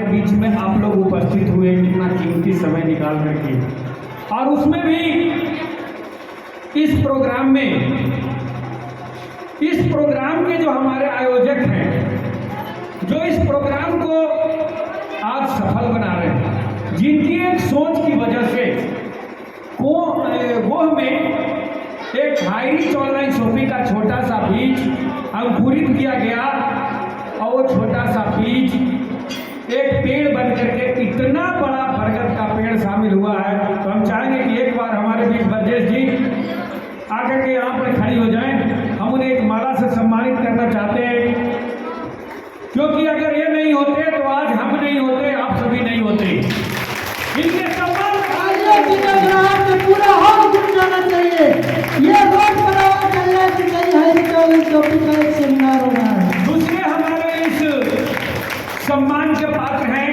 हमारे बीच में आप लोग उपस्थित हुए, कितना कीमती समय निकाल करके, और उसमें भी इस प्रोग्राम के जो हमारे आयोजक हैं, जो इस प्रोग्राम को आज सफल बना रहे हैं, जिनकी एक सोच की वजह से वो हमें एक हाईरिच ऑनलाइन शॉपिंग का छोटा सा बीज अंकुरित किया गया, और वो छोटा सा बीज एक पेड़ बन करके इतना बड़ा बरगद का पेड़ शामिल हुआ है। तो हम चाहेंगे कि एक बार हमारे बीच ब्रजेश जी आकर के यहाँ पर खड़ी हो जाएं। हम उन्हें एक माला से सम्मानित करना चाहते हैं, क्योंकि अगर ये नहीं होते तो आज हम नहीं होते, आप सभी नहीं होते। इनके सम्मान पूरा हॉल घूम जाना चाहिए। ये रोड पर आवाज चल रहा है कि कहीं हाईरिच ऑनलाइन शॉपिंग का एक सेमिनार हो रहा है। दूसरे हमारे इस सम्मान के पात्र हैं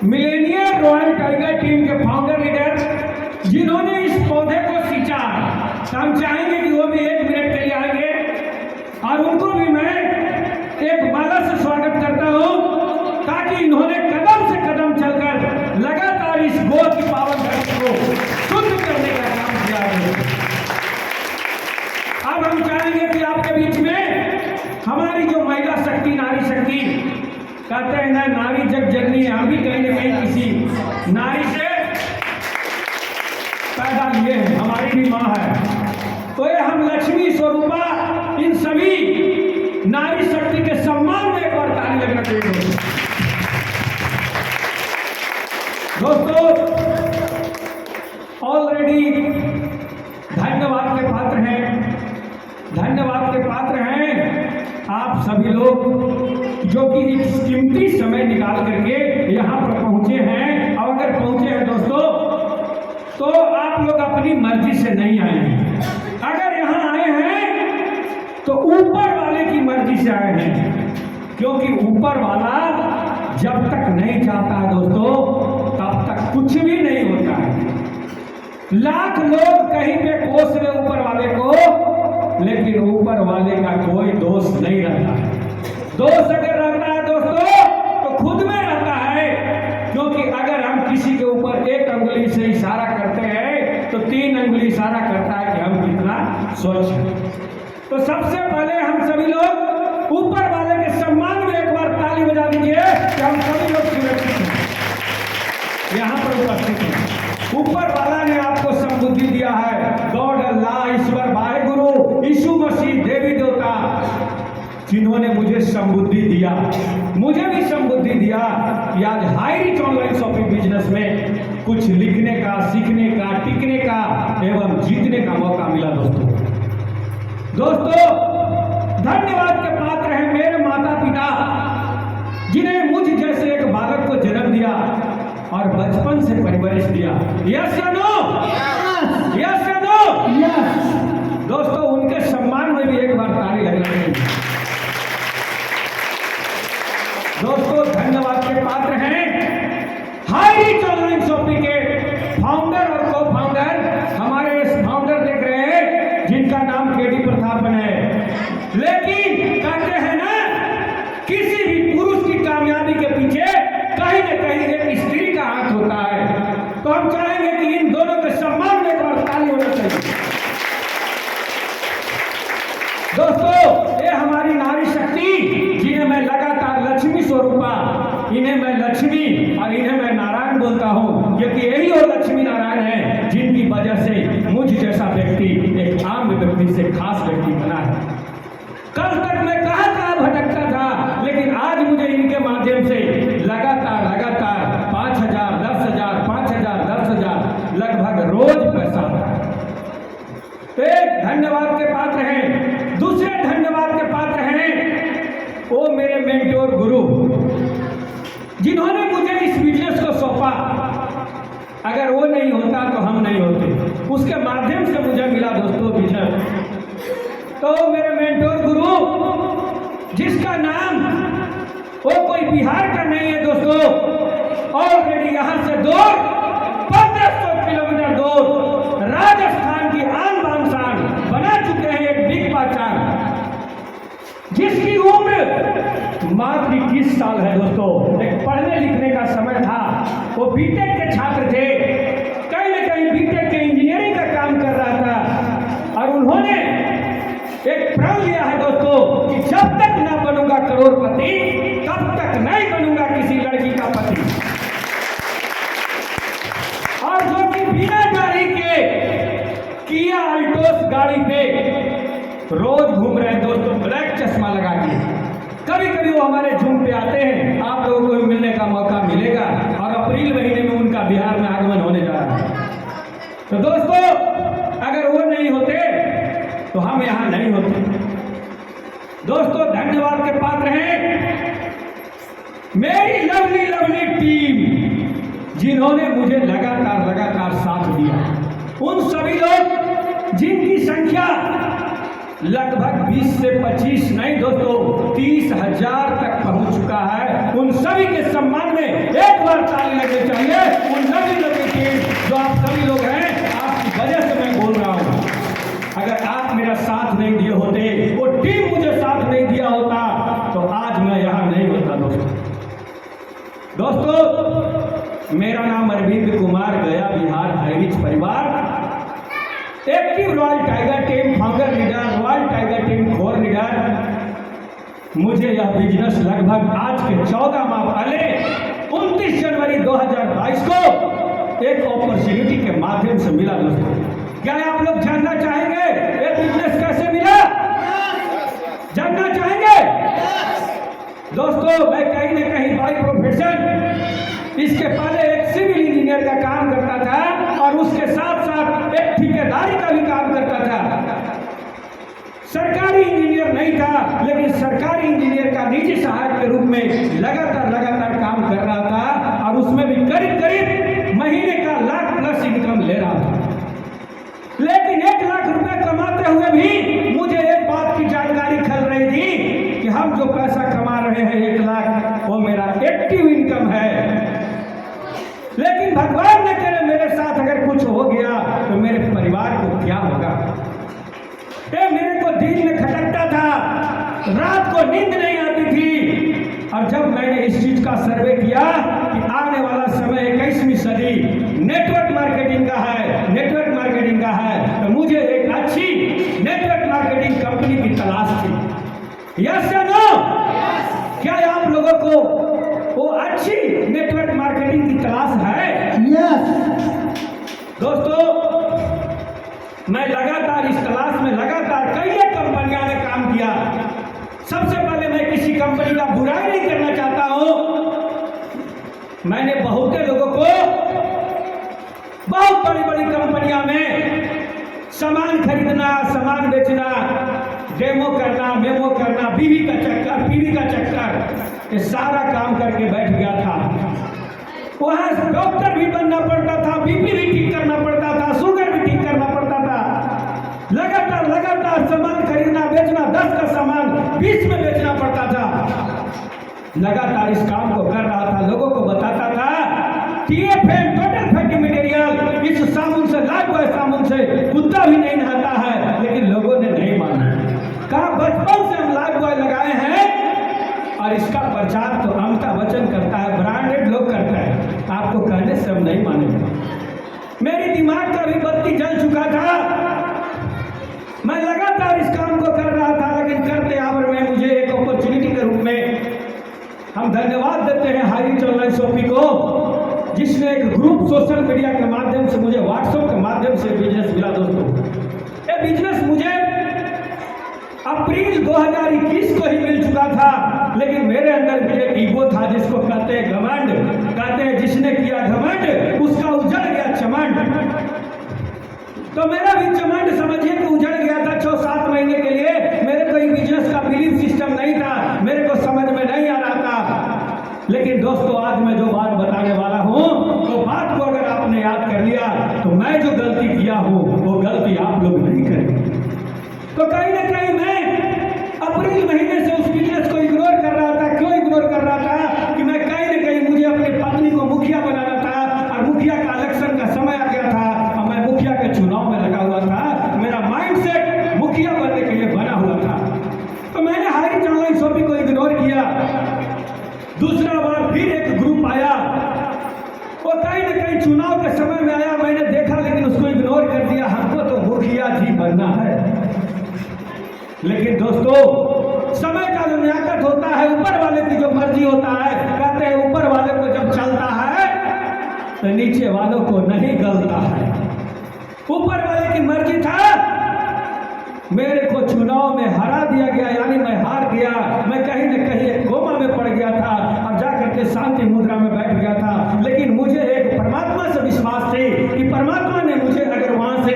मिलेनियर रॉयल टाइगर टीम के फाउंडर लीडर, जिन्होंने इस पौधे को सींचा। हम चाहेंगे कि वो भी 1 मिनट के लिए आएंगे, और उनको भी मैं एक माला से स्वागत करता हूं, ताकि इन्होंने कदम से कदम चलकर लगातार इस गो की पावन धरती को शुद्ध करने का काम किया है। अब हम चाहेंगे कि आपके बीच में हमारी जो महिला शक्ति, नारी शक्ति, कहते हैं ना नारी जग जननी है, हम भी कहीं ना कहीं किसी नारी से पैदा लिए हैं, हमारी भी माँ है। तो ये हम लक्ष्मी स्वरूपा इन सभी नारी शक्ति के सम्मान में एक बार ताली लगना चाहिए। दोस्तों, ऑलरेडी धन्यवाद के पात्र हैं आप सभी लोग, जो कि एक कीमती समय निकाल करके यहाँ पर पहुंचे हैं। और अगर पहुंचे हैं दोस्तों, तो आप लोग अपनी मर्जी से नहीं आए हैं। अगर यहाँ आए हैं तो ऊपर वाले की मर्जी से आए हैं, क्योंकि ऊपर वाला जब तक नहीं चाहता है दोस्तों, तब तक कुछ भी नहीं होता है। लाख लोग कहीं पे कोस रहे ऊपर वाले को, लेकिन ऊपर वाले का कोई दोष नहीं रहता है। दोष अगर रहता है दोस्तों तो खुद में रहता है, क्योंकि अगर हम किसी के ऊपर 1 अंगुली से इशारा करते हैं तो 3 अंगुली इशारा करता है कि हम कितना स्वच्छ हैं। तो सबसे पहले हम सभी लोग ऊपर वाले के सम्मान में एक बार ताली बजा दीजिए कि हम सभी लोग सुरक्षित हैं, यहाँ पर उपस्थित हैं। ऊपर वाला ने आपको समबुद्धि दिया है। गॉड, अल्लाह, ईश्वर, वाहेगुरु, यीशु मसीह, देवी देवता, जिन्होंने मुझे समबुद्धि दिया, मुझे भी समबुद्धि दिया कि आज हाईरिच ऑनलाइन शॉपिंग बिजनेस में कुछ लिखने का, सीखने का, टिकने का एवं जीतने का मौका मिला। दोस्तों, धन्यवाद के पात्र हैं मेरे माता पिता, जिन्हें मुझ जैसे एक बालक को जन्म दिया और बचपन से परवरिश दिया। यस या नो? यस या नो? यस। दोस्तों, उनके सम्मान में भी एक बार ताली लगना चाहिए। दोस्तों, धन्यवाद के पात्र हैं हाईरिच ऑनलाइन शॉपिंग के फाउंडर और को फाउंडर, हमारे इस फाउंडर देख रहे हैं जिनका नाम केडी प्रतापन है। लेकिन कहते हैं ना, किसी भी पुरुष की कामयाबी के पीछे कहीं न कहीं एक स्त्री का हाथ होता है। तो हम चाहेंगे कि इन दोनों के सम्मान में एक बार ताली होना चाहिए। दोस्तों, ये हमारी नारी शक्ति, जिन्हें मैं लगातार लक्ष्मी स्वरूपा, इन्हें मैं लक्ष्मी और इन्हें मैं नारायण बोलता हूँ, क्योंकि यही वो लक्ष्मी नारायण है जिनकी वजह से मुझ जैसा व्यक्ति एक आम व्यक्ति से खास व्यक्ति बना है। कल तक मैं कहाँ भटकता था, लेकिन आज मुझे इनके माध्यम से लगातार 5,000, 10,000, 5,000, 10,000 लगभग रोज पैसा आता है। तो एक धन्यवाद के पात्र हैं। दूसरे धन्यवाद के पात्र हैं वो मेरे मेंटोर गुरु, जिन्होंने मुझे इस बिजनेस को सौंपा। अगर वो नहीं होता तो हम नहीं होते, उसके माध्यम से मुझे मिला दोस्तों बिजनेस। तो मेरे मेंटोर गुरु, जिसका नाम वो कोई बिहार का नहीं है दोस्तों, ऑलरेडी यहाँ से दूर 1500 किलोमीटर दूर राजस्थान की आन बान शान बना चुके हैं एक बिग पहचान, जिसकी उम्र मात्र 21 साल है दोस्तों। एक पढ़ने वो बीटेक के छात्र थे, कहीं ना कहीं बीटेक के इंजीनियरिंग का काम कर रहा था, और उन्होंने एक प्रण लिया है दोस्तों कि जब तक ना बनूंगा करोड़पति तब तक नहीं बनूंगा किसी लड़की का पति। और जो कि बिना गाड़ी के किया अल्टोस गाड़ी पे रोज घूम रहे हैं दोस्तों, ब्लैक चश्मा लगा के। कभी कभी वो हमारे झूम पे आते हैं, आप लोगों को भी मिलने का मौका मिलेगा, और अप्रैल महीने में उनका बिहार में आगमन होने जा रहा है। तो दोस्तों, अगर वो नहीं होते तो हम यहां नहीं होते। दोस्तों, धन्यवाद के पात्र हैं मेरी लवली लवली टीम, जिन्होंने मुझे लगातार साथ दिया। उन सभी लोग जिनकी संख्या लगभग 20 से 25 नहीं दोस्तों 30,000 तक पहुंच चुका है, उन सभी के सम्मान में एक बार ताली लगनी चाहिए। उन सभी लोगों की जो आप सभी लोग हैं, आपकी वजह से मैं बोल रहा हूं। अगर आप मेरा साथ नहीं दिए होते, वो टीम मुझे साथ नहीं दिया होता, तो आज मैं यहां नहीं होता। दोस्तों, मेरा नाम अरविंद कुमार, गया बिहार हाईरिच परिवार, active royal tiger team founder leader, royal tiger team core leader. मुझे यह बिजनेस लगभग आज के 14 माह पहले 29 जनवरी 2022 को एक अपॉर्चुनिटी के माध्यम से मिला। दोस्तों, क्या आप लोग जानना चाहेंगे ये बिजनेस कैसे मिला? जानना चाहेंगे? दोस्तों, मैं कहीं ना कहीं बाय प्रोफेशन इसके पहले एक सिविल इंजीनियर का काम करता था, और उसके साथ साथ एक ठेकेदारी का भी काम करता था। सरकारी इंजीनियर नहीं था, लेकिन सरकारी इंजीनियर का निजी सहायक के रूप में लगातार काम कर रहा था, और उसमें भी करीब महीने का लाख+ इनकम ले रहा था। लेकिन 1 लाख रुपए कमाते हुए भी मुझे एक बात की जानकारी खल रही थी कि हम जो पैसा कमा रहे हैं 1 लाख, वो मेरा एक्टिव इनकम है। लेकिन भगवान ने करे मेरे साथ अगर कुछ हो गया तो मेरे परिवार को क्या होगा? मेरे को दिन में खटकता था, रात को नींद नहीं आती थी। और जब मैंने इस चीज का सर्वे किया कि आने वाला समय 21वीं सदी नेटवर्क मार्केटिंग का है, तो मुझे एक अच्छी नेटवर्क मार्केटिंग कंपनी की तलाश थी। यस या नो? क्या आप लोगों को वो अच्छी नेटवर्क मार्केटिंग की तलाश है? यस। दोस्तों, मैं लगातार इस तलाश में कई कंपनियों में काम किया। सबसे पहले मैं किसी कंपनी का बुराई नहीं करना चाहता हूं। मैंने बहुत लोगों को बहुत बड़ी कंपनियों में सामान खरीदना, सामान बेचना, डेमो करना, मेमो करना, बीवी का चक्कर, पीवी का चक्कर, ये सारा काम करके बैठ गया था। वहां डॉक्टर भी बनना पड़ता था, बीपी भी ठीक करना पड़ता था, शुगर भी ठीक करना पड़ता था। लगातार सामान खरीदना बेचना, 10 का सामान 20 में बेचना पड़ता था। लगातार इस काम को कर रहा था, लोगों को बताता था TFM टोटल फैटी मटेरियल, इस साबुन से, लाइफबॉय साबुन से कुत्ता भी नहीं नहाता है। लेकिन लोगों ने नहीं माना। कहा बचपन से हम लाइफबॉय लगाए हैं, और इसका प्रचार तो अमिताभ बच्चन करता है, ब्रांडेड लोग करता है, आपको कहने से हम नहीं मानेंगे। मेरी दिमाग का भी बत्ती जल चुका था। मैं लगातार इस काम को कर रहा था, लेकिन करते आवर में मुझे एक अपॉर्चुनिटी के रूप में हम धन्यवाद देते हैं हाईरिच ऑनलाइन शॉपिंग को, जिसने एक ग्रुप सोशल मीडिया के माध्यम से मुझे व्हाट्सएप के माध्यम से बिजनेस मिला। दोस्तों, ये बिजनेस मुझे अप्रैल 2021 को ही मिल चुका था, लेकिन मेरे अंदर भी एक ईगो था, जिसको कहते हैं घमंड। कहते हैं जिसने किया घमंड उसका उजड़ गया चमंड। तो मेरा भी चमंड समझिए कि उजड़ गया था 6-7 महीने के लिए। मेरे को बिजनेस का बिलीफ सिस्टम नहीं था, मेरे को समझ में नहीं आ रहा था। लेकिन दोस्तों, आज मैं जो बात बताने वाला हूं, तो बात को अगर आपने याद कर लिया तो मैं जो गलती किया हूं वो गलती आप लोग नहीं करेंगे। तो कहीं ना कहीं मैं अप्रैल महीने से उस बिजनेस को इग्नोर कर रहा था। क्यों इग्नोर कर रहा था? कि मैं कहीं ना कहीं मुझे अपनी पत्नी को मुखिया बनाना था, और मुखिया का इलेक्शन का समय आ गया था, और मैं मुखिया के चुनाव में लगा हुआ था। मेरा माइंडसेट मुखिया बनने के लिए बना हुआ था। तो मैंने हाईरिच ऑनलाइन शॉपिंग को इग्नोर किया। दूसरा बार फिर एक ग्रुप आया, वो चुनाव के समय में आया, मैंने देखा लेकिन उसको इग्नोर कर दिया। हमको तो मुखिया जी बनना है। लेकिन दोस्तों, समय का जो नियाकत होता है, ऊपर वाले की जो मर्जी होता है, कहते हैं ऊपर वाले को जब चलता है तो नीचे वालों को नहीं गलता है। ऊपर वाले की मर्जी था, मेरे को चुनाव में हरा दिया गया, यानी मैं हार गया। मैं कहीं न कहीं एक कोमा में पड़ गया था और जाकर के शांति मुद्रा में बैठ गया था। लेकिन मुझे एक परमात्मा से विश्वास थी कि परमात्मा ने मुझे अगर वहां से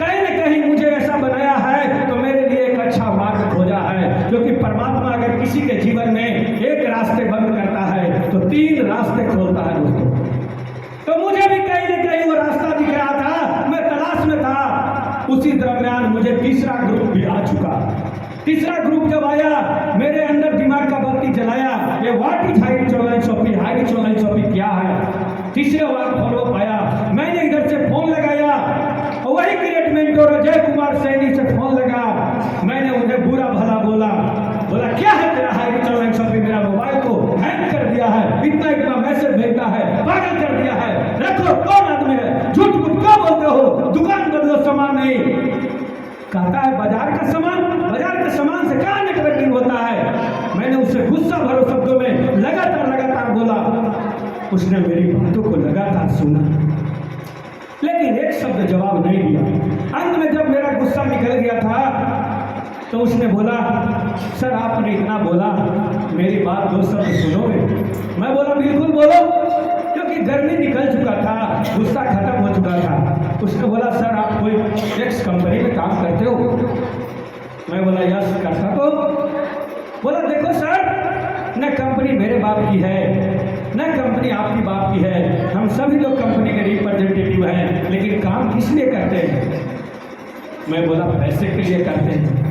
कहीं न कहीं मुझे ऐसा बनाया है तो मेरे लिए एक अच्छा मार्ग खोजा है। क्योंकि परमात्मा अगर किसी के जीवन में एक रास्ते बंद करता है तो 3 रास्ते खोलता है दोस्तों। तो मुझे भी कहीं न कहीं वो रास्ता दिख रहा था, मैं तलाश में था। उसी दरमियान मुझे तीसरा ग्रुप भी आ चुका। तीसरा ग्रुप जब आया, मेरे अंदर दिमाग का बत्ती जलाया, ये what is high rich online shopping, high rich online shopping क्या है। तीसरे बार फॉलो पाया, मैंने इधर से फोन लगाया और वही क्रिएट मेंटोर अजय कुमार सैनी से फोन लगा। मैंने उन्हें बुरा भला बोला क्या है तेरा हाई रिच ऑनलाइन शॉपिंग, मेरा मोबाइल को हैक कर दिया है, इतना मैसेज भेजता है, पागल कर दिया है, रखो कौन आदमी है, झूठ मूठ क्या बोलते हो, दुकान बदलो सामान नहीं। कहता है बाजार का सामान से क्या नेटवर्किंग होता है। मैंने उससे गुस्सा भरे शब्दों में लगातार बोला। उसने मेरी बातों को लगातार सुना, लेकिन एक शब्द जवाब नहीं दिया। अंत में जब मेरा गुस्सा निकल गया था तो उसने बोला, सर आपने इतना बोला, मेरी बात 2 शब्द सुनोगे। मैं बोला बिल्कुल बोलो, क्योंकि गर्मी निकल चुका था, गुस्सा खत्म हो चुका था। उसने बोला सर आप कोई एक्स कंपनी में काम करते हो। मैं बोला यस करता तो। बोला देखो सर, न कंपनी मेरे बाप की है, न कंपनी आपकी बाप की है, हम सभी लोग कंपनी के रिप्रेजेंटेटिव हैं, लेकिन काम किस लिए करते हैं। मैं बोला पैसे के लिए करते हैं,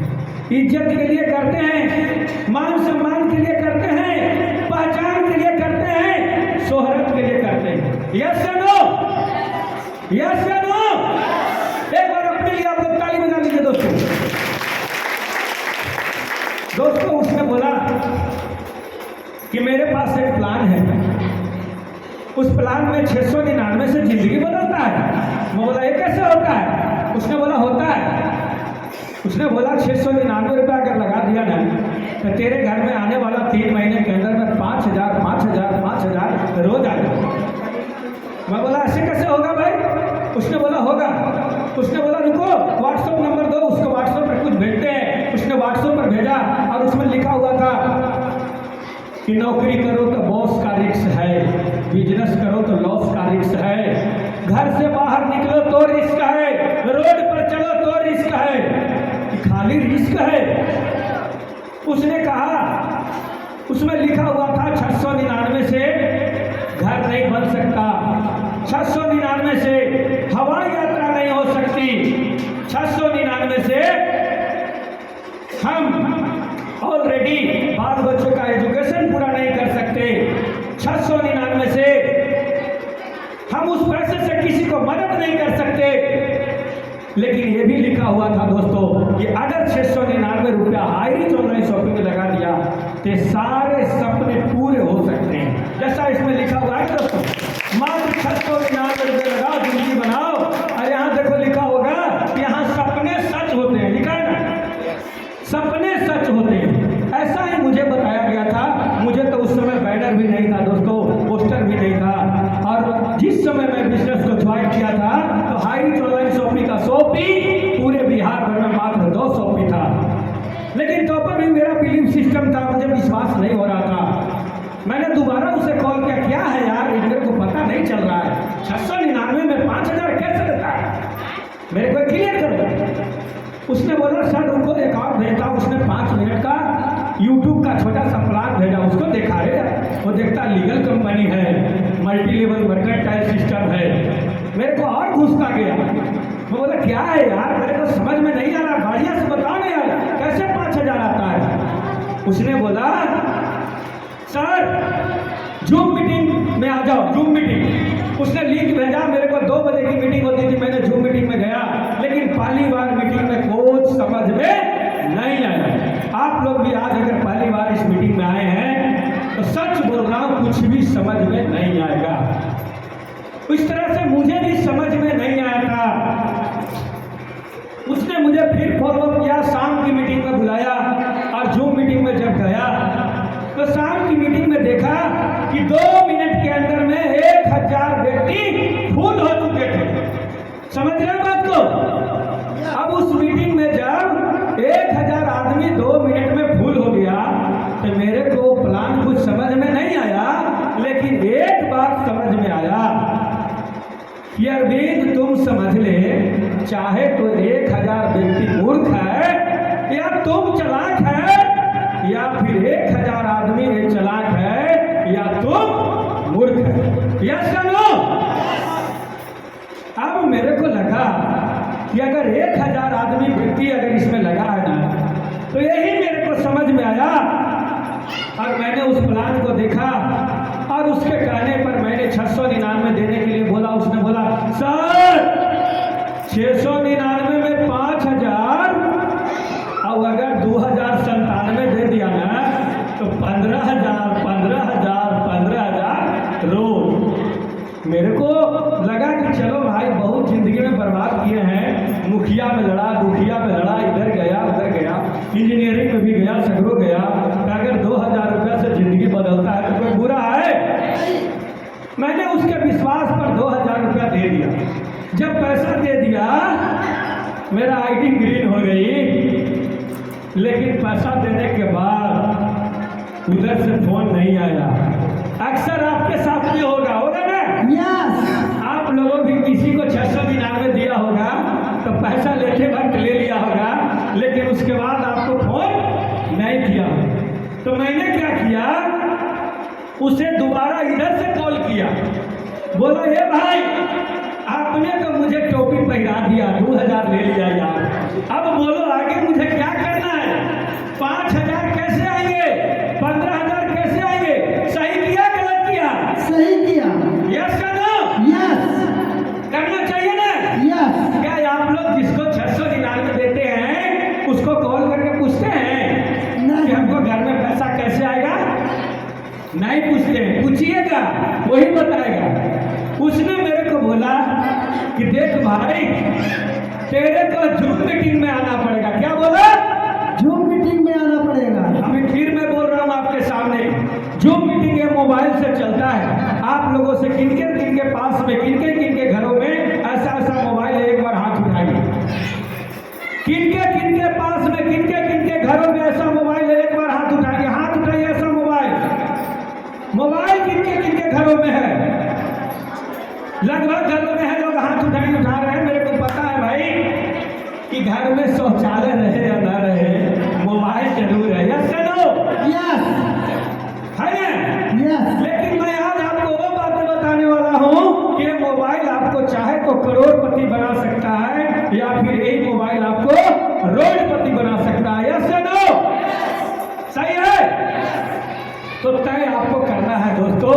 इज्जत के लिए करते हैं, मान सम्मान के लिए करते हैं, पहचान के लिए करते हैं, शोहरत के लिए करते हैं। यस या नो, यस या नो। एक बार अपने लिए आप लोग ताली बजा लीजिए दोस्तों। उसने बोला कि मेरे पास एक प्लान है, उस प्लान में 699 से जिंदगी बदलता है। मैं बोला ये कैसे होता है। उसने बोला होता है। उसने बोला 699 रुपया अगर लगा दिया ना तो तेरे घर में आने वाला 3 महीने के अंदर में 5,000 रोज आएगा। मैं बोला ऐसे कैसे होगा भाई। उसने बोला होगा। उसने बोला रुको व्हाट्सएप नंबर दो, उसको व्हाट्सएप पर कुछ भेजते हैं। उसने व्हाट्सएप पर भेजा और उसमें लिखा हुआ था कि नौकरी करो तो बॉस का रिस्क है, बिजनेस करो तो लॉस का रिस्क है, घर से बाहर निकलो तो रिस्क है, रोड पर चलो तो रिस्क है, खाली रिस्क है। उसने कहा, उसमें लिखा हुआ था 699 से घर नहीं बन सकता, 699 से हवाई यात्रा नहीं हो सकती, 699 से हम ऑलरेडी बाल बच्चों का एजुकेशन पूरा नहीं कर सकते, 699 से हम उस पैसे से किसी को मदद नहीं कर सकते। लेकिन ये भी लिखा हुआ था दोस्तों कि अगर 699 रुपया हाई रिच ऑनलाइन शॉपिंग में लगा दिया तो सारे सपने पूरे हो सकते हैं। जैसा इसमें लिखा हुआ है दोस्तों, मात्र 699 रुपये लगाओ जिंदगी बनाओ। और यहाँ देखो लिखा होगा कि यहाँ सपने सच होते हैं, लिखा है ना, सपने सच होते हैं। ऐसा ही मुझे बताया गया था। मुझे तो उस समय बैनर भी नहीं था दोस्तों, पोस्टर भी नहीं था। और जिस समय मैं बिजनेस को ज्वाइन किया था तो हाई रिच ऑनलाइन शॉपिंग का शॉप ही पूरे बिहार भर में मात्र 2 शॉप ही था। लेकिन तो पर भी मेरा बिलीव सिस्टम था, मुझे विश्वास नहीं हो रहा था। मैंने दोबारा उसे कॉल किया, क्या है यार मेरे को पता नहीं चल रहा है, 699 में 5,000 कैसे देता है, मेरे को क्लियर करो। उसने बोला सर उनको एक और भेजता। उसने 5 मिनट का यूट्यूब का छोटा सा प्लान भेजा, उसको देखा रे, वो देखता लीगल कंपनी है, मल्टी लेवल मर्केंटाइल सिस्टम है। मेरे को और घुसता गया। मैं बोला क्या है यार, मेरे को समझ में नहीं आ रहा, बढ़िया से बताओ ना यार, कैसे 5,000 आता है। उसने बोला सर जूम मीटिंग में आ जाओ, जूम मीटिंग। उसने लिंक भेजा, मेरे को 2 बजे की मीटिंग होती थी, मैंने जूम मीटिंग में गया, लेकिन पहली बार मीटिंग में कुछ समझ में नहीं आया। आप लोग भी आज अगर पहली बार इस मीटिंग में आए हैं तो सच बोल रहा हूँ कुछ भी समझ में नहीं आएगा। इस तरह से मुझे भी समझ में नहीं आया था। उसने मुझे फिर फॉलोअप किया, शाम की मीटिंग में बुलाया और जूम मीटिंग में जब गया तो शाम की मीटिंग में देखा कि 2 मिनट के अंदर में 1000 व्यक्ति फुल हो चुके थे। समझ रहे हैं बात को? अब उस मीटिंग में जब 1000 आदमी 2 मिनट में फुल हो गया तो मेरे को प्लान कुछ समझ में नहीं आया, लेकिन एक बात समझ में आया कि अरविंद तुम समझ ले, चाहे तो 1000 व्यक्ति मूर्ख है या तुम चालाक है, या फिर 1000 आदमी चालाक है या तुम मूर्ख है। यस या नो? अब मेरे को लगा कि अगर 1000 आदमी व्यक्ति अगर इसमें लगा है ना, तो यही मेरे को समझ में आया। और मैंने उस प्लान को देखा और उसके कहने पर मैंने 699 देने के लिए बोला। उसने बोला सर 699 में 5000 और अगर 2097 दे दिया ना तो 15,000 रोज। मेरे को लगा कि चलो भाई बहुत जिंदगी में बर्बाद किए हैं, मुखिया में लड़ा, दुखिया में लड़ा, इधर गया उधर गया, इंजीनियरिंग में भी गया, सगरों गया। अगर 2000 रुपया से जिंदगी बदलता है तो कोई बुरा है? मैंने उसके विश्वास पर 2000 रुपया दे दिया। जब पैसा दे दिया मेरा आईडी ग्रीन हो गई, लेकिन पैसा देने के बाद उधर से फोन नहीं आया। अक्सर आपके साथ भी होगा ना? यस। आप लोगों भी किसी को 699 दिया होगा तो पैसा लेते वक्त ले लिया होगा, लेकिन उसके बाद आपको फोन नहीं किया। तो मैंने क्या किया, उसे दोबारा इधर से कॉल किया, बोला ये भाई आपने तो मुझे टोपी पहना दिया, 2000 ले लिया यार, अब बोलो आगे मुझे क्या करना है? 5000 कैसे आएंगे? 15000 कैसे आएंगे? सही किया गलत किया? सही किया। यस या नो? यस। करना चाहिए ना? यस। क्या आप लोग जिसको 699 देते हैं उसको कॉल करके पूछते हैं नहीं। कि हमको घर में पैसा कैसे आएगा? नहीं पूछते हैं। पूछिएगा, वही बताएगा। उसने मेरे को बोला कि देख भाई तेरे को जूम मीटिंग में आना पड़ेगा। क्या बोला? जूम मीटिंग में आना पड़ेगा। अभी फिर मैं बोल रहा हूँ आपके सामने, जूम मीटिंग ये मोबाइल से चलता है। आप लोगों से किनके पास में, किनके घरों में ऐसा मोबाइल है? एक बार हाथ उठाइए। किनके पास में, किनके घरों में ऐसा मोबाइल है? एक बार हाथ उठाइए। हाथ उठाइए। ऐसा मोबाइल किनके घरों में है? लगभग घरों में है। लोग हाथ उठा रहे हैं। मेरे को पता है भाई कि घर में शौचालय रहे या ना रहे, मोबाइल जरूर है। यस या नो? यस। है ना? यस। लेकिन मैं आज आपको वो बातें बताने वाला हूँ कि मोबाइल आपको चाहे तो करोड़पति बना सकता है या फिर यही मोबाइल आपको रोडपति बना सकता है। यस या नो? सही है? तो तय आपको करना है दोस्तों,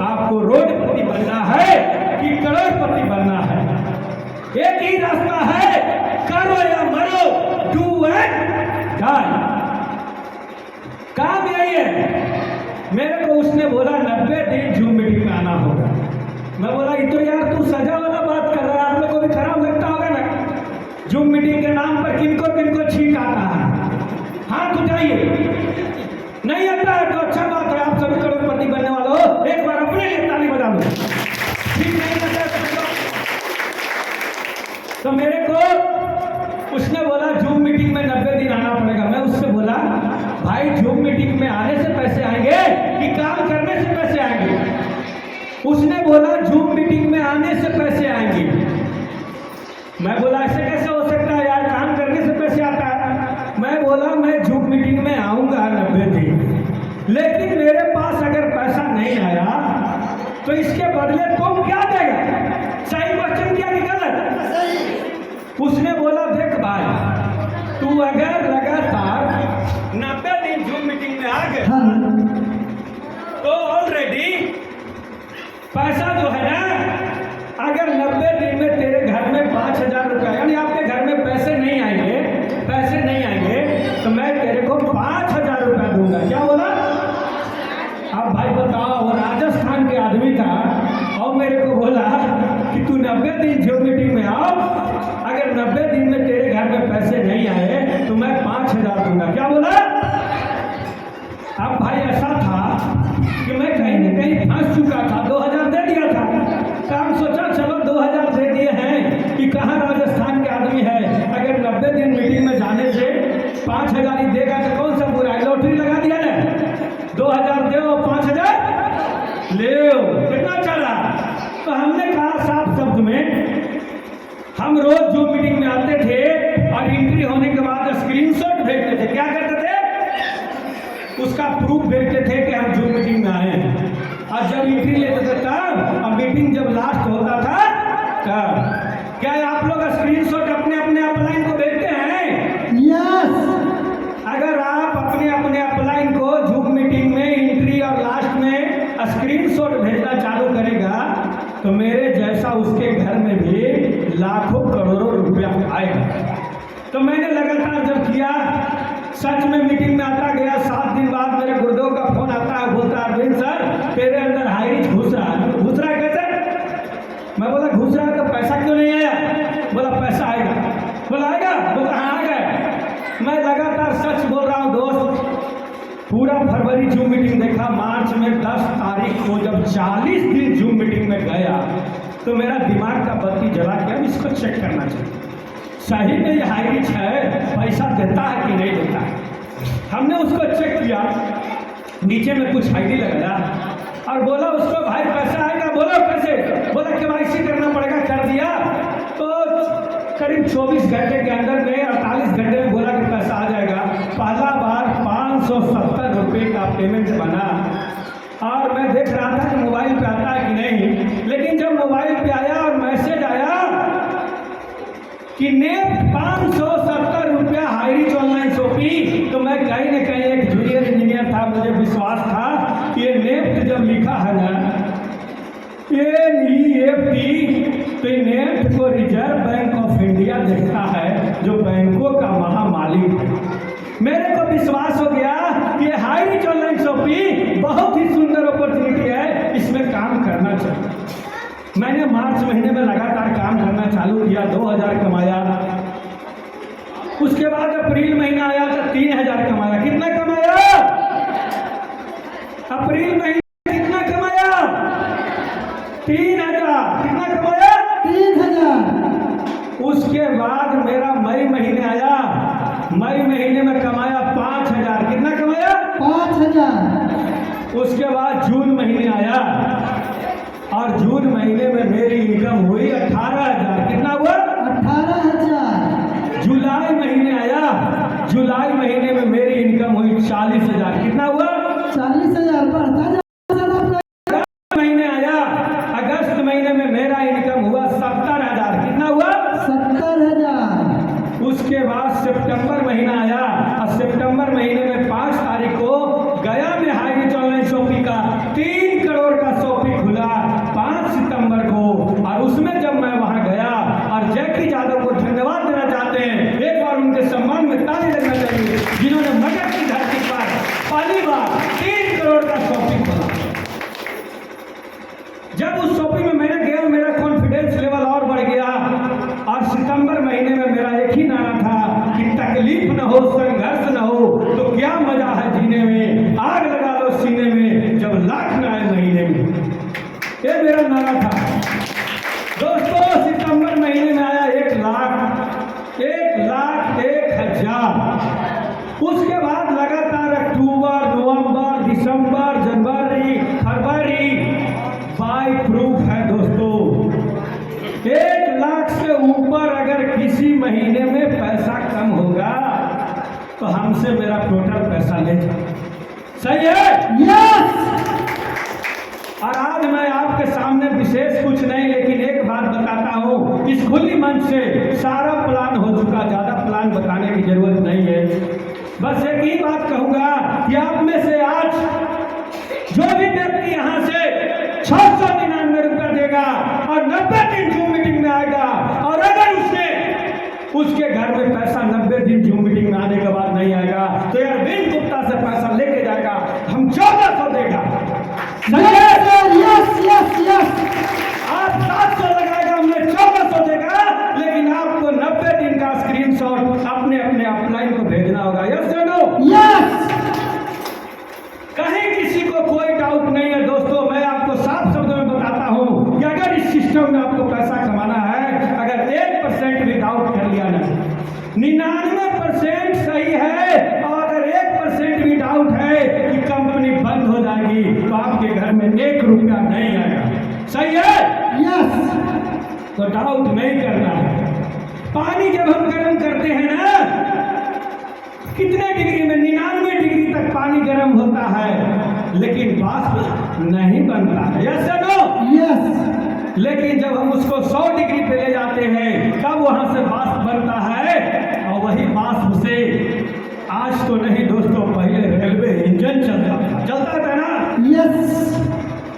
आपको रोडपति बनना है कि करोड़पति बनना है। एक ही रास्ता है, करो या मरो, डू एंड डाई। काम यही है। मेरे को उसने बोला 90 दिन जूम मीटिंग में आना होगा। मैं बोला ये तो यार तू सजा वाला बात कर रहा है, आप लोग को भी खराब लगता होगा ना? जूम मीटिंग के नाम पर किनको छींक आता है? हाथ उठाइए। नहीं आता है तो अच्छा बात है, आप सभी करोड़पति बनने वाले हो। एक बार अपने लिए ताली बजा लो। ठीक नहीं आता तो मेरे को उसने बोला जूम मीटिंग में 90 दिन आना पड़ेगा। मैं उससे बोला भाई जूम मीटिंग में आने से पैसे आएंगे कि काम करने से पैसे आएंगे? उसने बोला जूम मीटिंग में आने से पैसे आएंगे। मैं बोला ऐसे कैसे हो सकता है यार, काम करने से पैसे आता है? मैं बोला मैं जूम मीटिंग में आऊंगा 90 दिन, लेकिन मेरे पास अगर पैसा नहीं आया तो इसके बदले तुम क्या देगा? सही क्वेश्चन किया कि गलत? उसने बोला देख भाई तू अगर लगातार 90 दिन जूम मीटिंग में आ गए तो ऑलरेडी पैसा जो है ना, अगर 90 दिन में तेरे घर में 5000 रुपया, यानी आपके घर में पैसे नहीं आएंगे तो मैं तेरे को 5000 रुपया दूंगा। क्या बोला? अब भाई बताओ, वो राजस्थान के आदमी था और मेरे को बोला कैसे हो, कितना चला? तो हमने कहा साफ शब्द में, हम रोज जूम मीटिंग में आते थे और एंट्री होने के बाद स्क्रीनशॉट भेजते थे। क्या करते थे? उसका प्रूफ भेजते थे कि हम जूम मीटिंग में आए हैं। और जब एंट्री लेते थे तब, और मीटिंग जब लास्ट होता था तब। क्या आप लोग स्क्रीनशॉट अपने अपने अपलाइन को भेजते हैं? यस। अगर आप अपने अपने अपलाइन को जूम मीटिंग में एंट्री और लास्ट में स्क्रीनशॉट भेजना चालू करेगा तो मेरे जैसा उसके घर में भी लाखों करोड़ों रुपया आएगा। तो मैंने लगातार जब किया, सच में मीटिंग में आता गया। 7 दिन बाद मेरे गुरुदेव का फोन आता है, बोलता है अरविंद सर तेरे अंदर हाइरिच घुस रहा है। घुस रहा है कैसे? मैं बोला घुस रहा है तो पैसा क्यों नहीं आया? बोला पैसा आएगा। बोला आएगा? बोला हाँ आ गया। मैं लगातार सच बोल रहा हूँ दोस्त। पूरा फरवरी जूम मीटिंग देखा। मार्च में 10 तारीख को जब 40 दिन जूम मीटिंग में गया तो मेरा दिमाग का बत्ती जला के अब इसको चेक करना चाहिए, सही में ये हाइरिच है, पैसा देता है कि नहीं देता है। हमने उसको चेक किया, नीचे में कुछ आईडी लगाया और बोला उसको भाई पैसा आएगा। बोला कैसे? बोला KYC करना पड़ेगा। कर दिया तो करीब 24 घंटे के अंदर में 48 घंटे में बोला कि पैसा आ जाएगा। पहला बार 570 रुपये का पेमेंट बना और मैं देख रहा था कि मोबाइल पे आता है कि नहीं। लेकिन जब मोबाइल पे आया और मैसेज आया कि नेफ्ट 570 रुपया हाइरिच ऑनलाइन शॉपिंग, तो मैं कहीं न कहीं एक जूनियर इंजीनियर था, मुझे विश्वास था कि ये नेफ्ट जब लिखा है ना NEFT, तो नेफ्ट को रिजर्व बैंक ऑफ इंडिया देखता है जो बैंकों का महामालिक है। मेरे को विश्वास हो गया कि ये हाइरिच ऑनलाइन शॉपिंग बहुत ही सुंदर अपॉर्चुनिटी है, इसमें काम करना चाहिए। मैंने मार्च महीने में लगातार काम करना चालू किया, 2000 कमाया। उसके बाद अप्रैल महीना आया तो 3000 कमाया। कितना कमाया? अप्रैल महीने कितना कमाया? 3000। कितना कमाया? 3000। उसके बाद मेरा मई महीने आया। मई महीने में कमाया 5000। कितना कमाया? 5000। उसके बाद जून महीने आया और जून महीने में मेरी इनकम हुई 18000। कितना हुआ? 18000। जुलाई महीने आया, जुलाई महीने में मेरी इनकम हुई 40000। कितना हुआ? 40000। बढ़ता जा महीने आया, अगस्त महीने में मेरा इनकम हुआ 70000। कितना हुआ? 70000। उसके बाद सितंबर महीना आया और सितंबर महीने में 5 तारीख को गया में हाइरिच ऑनलाइन शॉपिंग का 3 करोड़ का शॉपिंग खुला 5 सितंबर को। और उसमें जब मैं वहां गया, और जैकी यादव को धन्यवाद देना चाहते हैं, एक बार उनके सम्मान में ताली लगना चाहिए, जिन्होंने मगध की धरती पर पहली बार 3 करोड़ का शॉपिंग खुला। जब उस शॉपिंग में मैंने गया, मेरा कॉन्फिडेंस लेवल और बढ़ गया। और सितंबर महीने में मेरा एक ही नारा था कि तकलीफ न हो, संघर्ष न हो तो क्या मजा है जीने में, आग लगा लो सीने में जब लाख न आए महीने में। ये मेरा नारा था दोस्तों। सितंबर महीने में आया 1 लाख, 1,01,000। उसके बाद लगातार अक्टूबर, नवंबर, दिसंबर, जनवरी, फरवरी, बाई प्रूफ है दोस्तों। 1 लाख से ऊपर अगर किसी महीने में पैसा कम होगा तो हमसे मेरा टोटल पैसा ले जाए। सही है? यस। और आज मैं आपके सामने विशेष कुछ नहीं, लेकिन एक बात बताता हूँ, इस खुली मंच से सारा प्लान हो चुका, ज्यादा प्लान बताने की जरूरत नहीं है। बस एक ही बात कहूंगा कि आप में से आज जो भी व्यक्ति यहाँ से 699 रुपया देगा और 90 दिन जूम मीटिंग में आएगा, और अगर उसके घर में पैसा 90 दिन जूम मीटिंग में आने के बाद नहीं आएगा तो अरविंद गुप्ता से पैसा लेके जाएगा, हम 1400 देगा। Yes yes yes. आप 700 लगाएगा, हमने 1400 देगा, लेकिन आपको 90 दिन का स्क्रीनशॉट अपने अपने अपलाइन को भेजना होगा। यस या नो? यस। कहीं किसी को कोई डाउट नहीं है दोस्तों। मैं आपको साफ शब्दों में बताता हूं कि अगर इस सिस्टम में आपको पैसा कमाना है, अगर 1% भी डाउट कर लिया ना, 99% सही है, और अगर 1% भी डाउट है कि कंपनी बंद हो जाएगी तो आपके घर में नहीं आएगा। सही है? यस। तो डाउट नहीं करना है। पानी जब हम गर्म करते हैं ना, कितने डिग्री में, 99 डिग्री तक पानी गर्म होता है, लेकिन वाष्प नहीं बनता है। यस या नो? यस। लेकिन जब हम उसको 100 डिग्री पे ले जाते हैं, तब वहां से वाष्प बनता है, और वही वाष्प से, आज तो नहीं दोस्तों, पहले रेलवे इंजन चलता था ना। यस।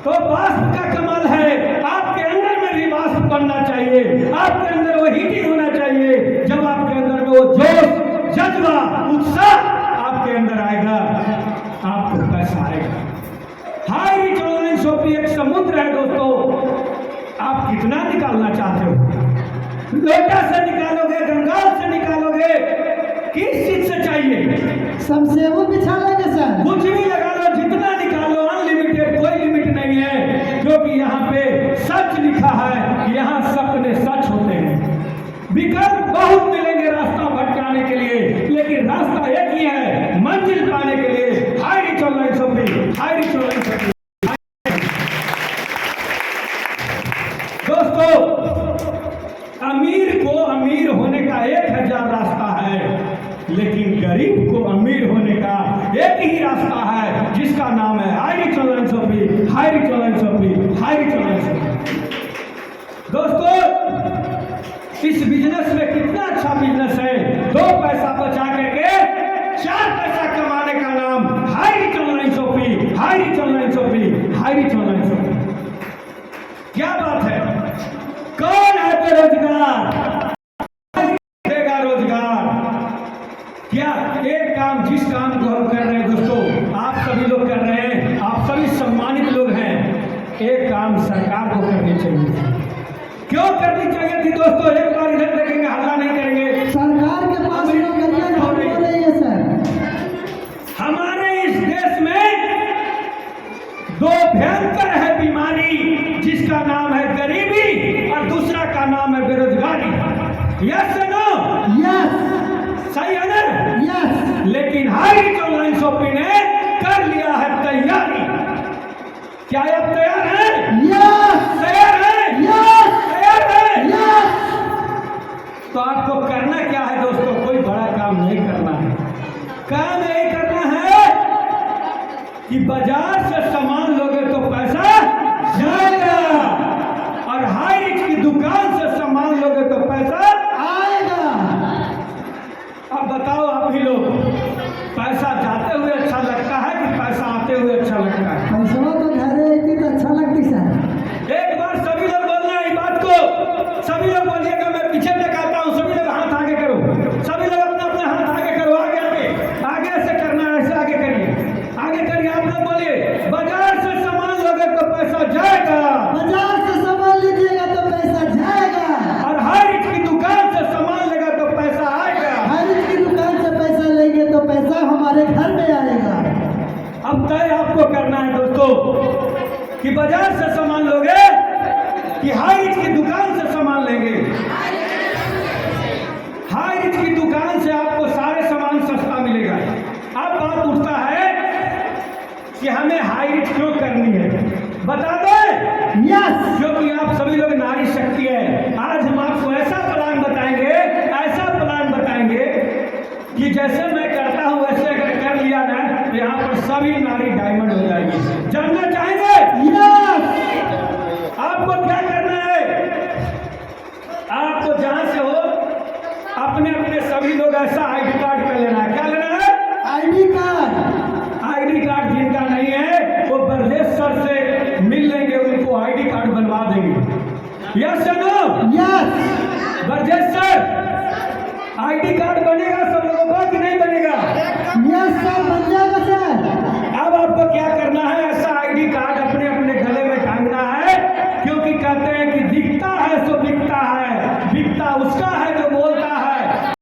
तो वाष्प का कमाल है। आपके अंदर में भी वाष्प बनना चाहिए, आपके अंदर वो हीटिंग होना चाहिए। जब आपके अंदर में वो जोश, जज्बा, उत्साह आपके अंदर आएगा, आपको पैसा आएगा। हाई रिच ऑनलाइन शॉपिंग एक समुद्र है दोस्तों। आप कितना निकालना चाहते हो? लोटा से निकालोगे, गंगाल से निकालोगे, किस चीज से चाहिए? सबसे वो बिछा लेंगे सर। कुछ भी लगा लो, जितना निकालो, अनलिमिटेड, कोई लिमिट नहीं है। क्योंकि यहाँ पे सच लिखा है, यहाँ सपने सच होते हैं। विकल्प बहुत मिलेंगे रास्ता भटकाने के लिए, लेकिन रास्ता एक ही है, मंजिल पाने के लिए। High rich online shopping, high rich online shopping. दोस्तों, अमीर को अमीर होने का 1000 रास्ता है, लेकिन गरीब को अमीर होने का एक ही रास्ता है, जिसका नाम है high rich online shopping, high rich online shopping, high rich online shopping. दोस्तों, इस बिजनेस में कितना अच्छा बिजनेस है। 2 पैसा बचा करके 4 पैसा कमाने का नाम high rich online shopping, high rich online shopping, high rich online shopping. क्या बात है? कौन है बेरोजगार? देगा रोजगार। क्या एक काम, जिस काम को हम कर रहे हैं दोस्तों, आप सभी लोग कर रहे हैं, आप सभी सम्मानित लोग हैं, एक काम सरकार को करनी चाहिए। क्यों करनी चाहिए थी दोस्तों? एक बार इधर देखेंगे, हल्ला नहीं करेंगे। सरकार के पास नौकरियां नहीं हो रही है सर। हमारे इस देश में 2 भयंकर है बीमारी, जिसका नाम है गरीबी और दूसरा का नाम है बेरोजगारी। यस या नो? यस। सही है ना? यस। लेकिन हाई रिच ऑनलाइन शॉपिंग ने कर लिया है तैयारी। क्या आप तैयार हैं? यस। तैयार हैं? यस। तैयार हैं? यस। तो आपको करना क्या है दोस्तों? कोई बड़ा काम नहीं करना है। काम यही करना है कि बाजार से सामान लोगे तो पैसा जाएगा, और हाई रिच की दुकान से सामान लोगे तो पैसा आएगा। अब बताओ आप ही लोग, पैसा जाते हुए अच्छा लगता है कि पैसा आते हुए अच्छा लगता है? पैसा तो घरे एक ही तो अच्छा लगती सर। एक बार सभी लोग बोलना है बात को, सभी लोग बोलिएगा। मैं पीछे दिखाता हूँ, सभी लोग हाथ आगे करो, सभी लोग अपना अपना हाथ आगे करो, आगे आगे आगे ऐसे करना है, ऐसे आगे करिए, आगे करिए। आप लोग बोलिए, बाजार से सामान लोगे तो पैसा जाएगा, बाजार से सामान लीजिएगा तो पैसा जाएगा, और हाई रिच की दुकान से सामान लेगा तो पैसा आएगा। हाई रिच की दुकान से पैसा लेंगे तो पैसा हमारे घर में आएगा। अब तय आपको करना है दोस्तों कि बाजार से सामान लोगे कि हाई रिच की दुकान से सामान लेंगे। हाई रिच की दुकान से आपको सारे सामान सस्ता मिलेगा। अब बात उठता है कि हमें हाई रिच क्यों करनी है, बता दें? यस। क्योंकि आप सभी लोग नारी शक्ति है। आज हम आपको ऐसा प्लान बताएंगे, ऐसा प्लान बताएंगे कि जैसे मैं करता हूं वैसे अगर कर लिया ना, तो यहाँ पर सभी नारी डायमंड हो जाएगी। जानना चाहेंगे? यस। आपको क्या करना है? आपको जहां से हो अपने अपने सभी लोग ऐसा आईडी कार्ड कर लेना है। क्या लेना है? ID card. आईडी कार्ड जिनका नहीं है वो ब्रजेश सर से मिल लेंगे, उनको आईडी कार्ड बनवा देंगे। यस या no? Yes. Brajesh sir, ID card बनेगा